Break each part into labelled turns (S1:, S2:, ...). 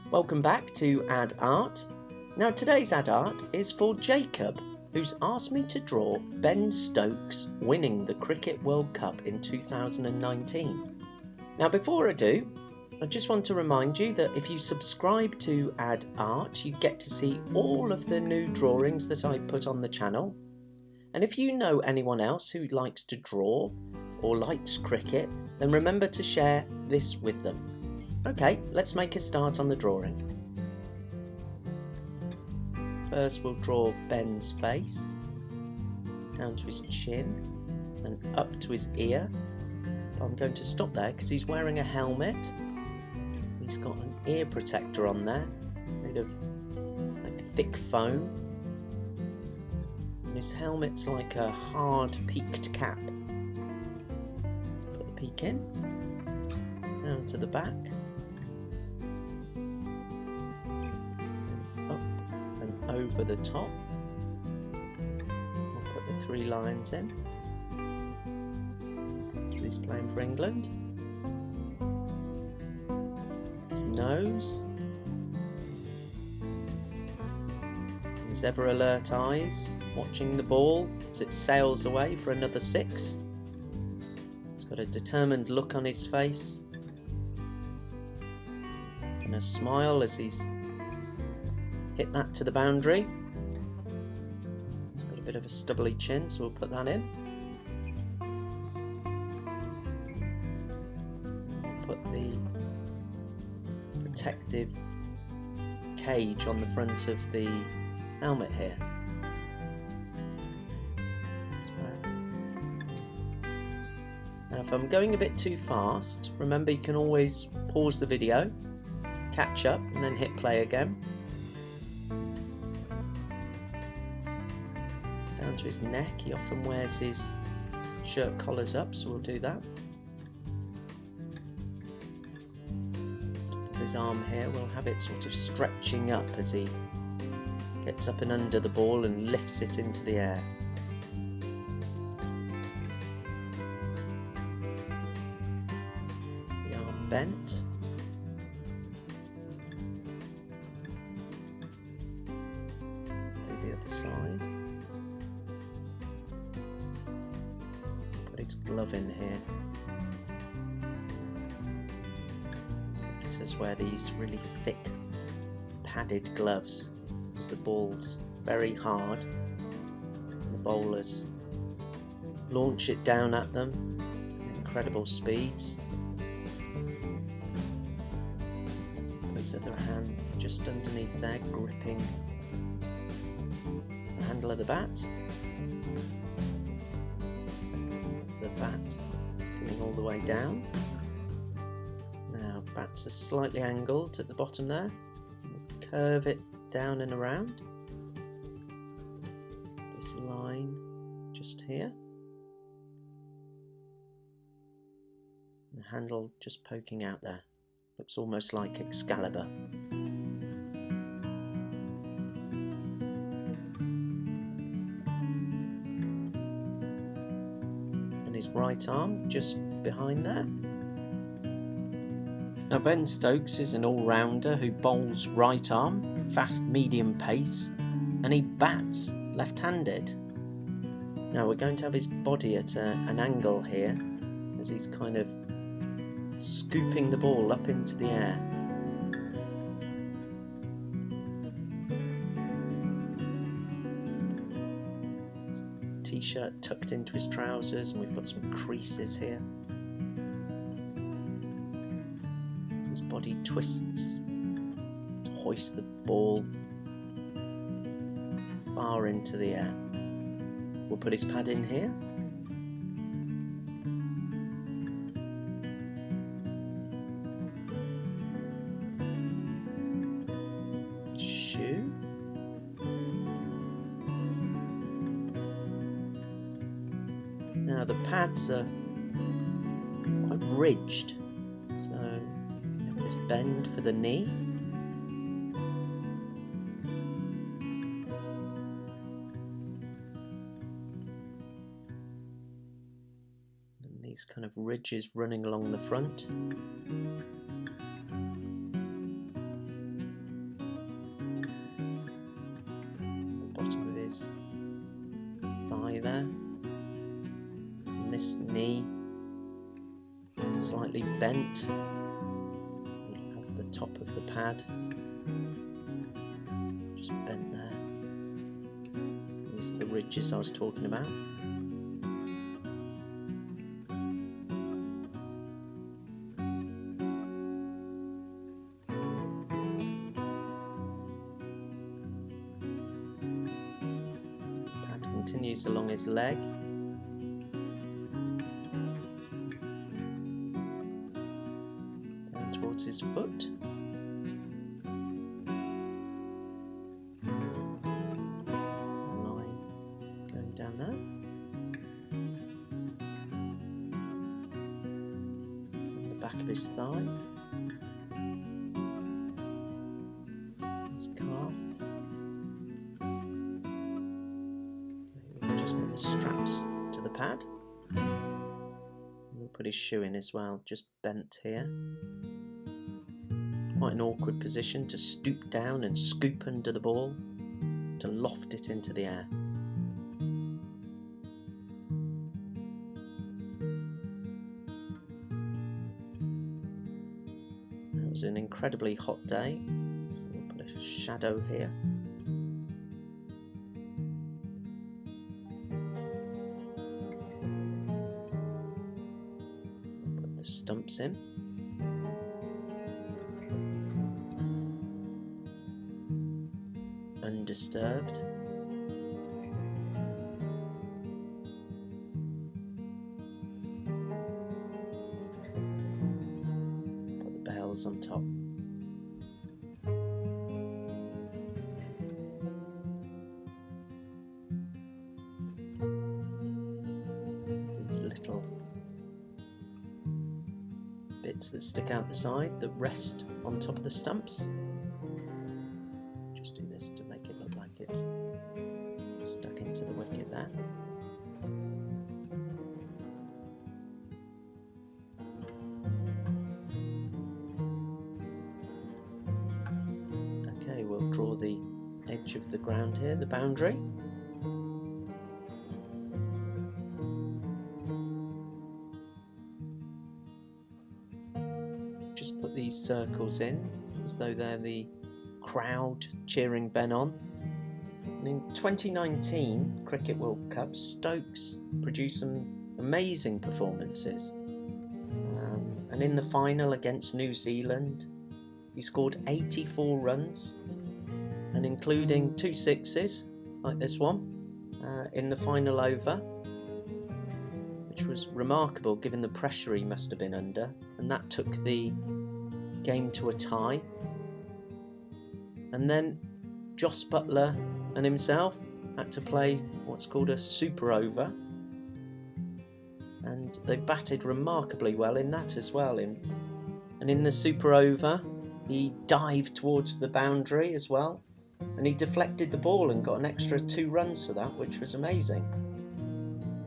S1: Welcome back to Add Art. Now today's Add Art is for Jacob, who's asked me to draw Ben Stokes winning the Cricket World Cup in 2019. Now before I do, I just want to remind you that if you subscribe to Add Art, you get to see all of the new drawings that I put on the channel. And if you know anyone else who likes to draw or likes cricket, then remember to share this with them. Okay, let's make a start on the drawing. First we'll draw Ben's face, down to his chin and up to his ear. I'm going to stop there because he's wearing a helmet. He's got an ear protector on there, made of like thick foam. And his helmet's like a hard peaked cap. Put the peak in, down to the back. Over the top. We'll put the 3 lines in. So he's playing for England. His nose. His ever alert eyes, watching the ball as it sails away for another 6. He's got a determined look on his face. And a smile as he's hit that to the boundary. It's got a bit of a stubbly chin, so we'll put that in. We'll put the protective cage on the front of the helmet here. Now if I'm going a bit too fast, remember you can always pause the video, catch up and then hit play again. Down to his neck, he often wears his shirt collars up, so we'll do that. Top of his arm here, we'll have it sort of stretching up as he gets up and under the ball and lifts it into the air. The arm bent. Do the other side. Its glove in here. It is wear these really thick padded gloves as the ball's very hard and the bowlers launch it down at them at incredible speeds. Put his other hand just underneath there, gripping the handle of the bat. The bat coming all the way down. Now bats are slightly angled at the bottom there. We'll curve it down and around. This line just here. And the handle just poking out there. Looks almost like Excalibur. His right arm just behind there. Now Ben Stokes is an all-rounder who bowls right arm, fast medium pace, and he bats left-handed. Now we're going to have his body at an angle here as he's kind of scooping the ball up into the air. T-shirt tucked into his trousers, and we've got some creases here. As his body twists to hoist the ball far into the air. We'll put his pad in here. Shoe. Now the pads are quite ridged, so we have this bend for the knee. And these kind of ridges running along the front. thigh there. And this knee slightly bent. We have the top of the pad just bent there. These are the ridges I was talking about. Pad continues along his leg. Down towards his foot. Down there. And the back of his thigh. His calf. We'll just put the straps to the pad. We'll put his shoe in as well, just bent here. Quite an awkward position to stoop down and scoop under the ball, to loft it into the air. It was an incredibly hot day, so we'll put a shadow here. We'll put the stumps in. Undisturbed. On top. These little bits that stick out the side that rest on top of the stumps. Just do this to make it look like it's stuck into the wicket there. We'll draw the edge of the ground here, the boundary. Just put these circles in as though they're the crowd cheering Ben on. And in 2019 Cricket World Cup, Stokes produced some amazing performances. And in the final against New Zealand, he scored 84 runs, and including 2 sixes, like this one, in the final over, which was remarkable given the pressure he must have been under, and that took the game to a tie. And then Jos Buttler and himself had to play what's called a super over, and they batted remarkably well in that as well. And in the super over, he dived towards the boundary as well, and he deflected the ball and got an extra 2 runs for that, which was amazing.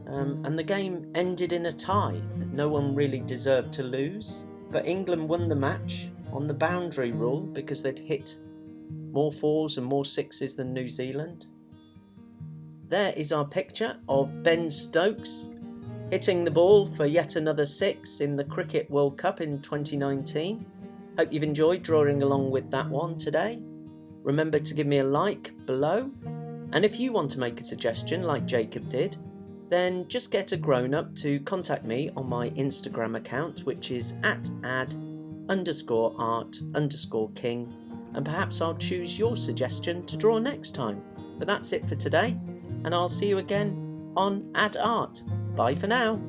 S1: And the game ended in a tie. No one really deserved to lose, but England won the match on the boundary rule because they'd hit more 4s and more 6s than New Zealand. There is our picture of Ben Stokes hitting the ball for yet another 6 in the Cricket World Cup in 2019. Hope you've enjoyed drawing along with that one today. Remember to give me a like below, and if you want to make a suggestion like Jacob did, then just get a grown-up to contact me on my Instagram account, which is @ad_art_king, and perhaps I'll choose your suggestion to draw next time. But that's it for today, and I'll see you again on Ad Art. Bye for now.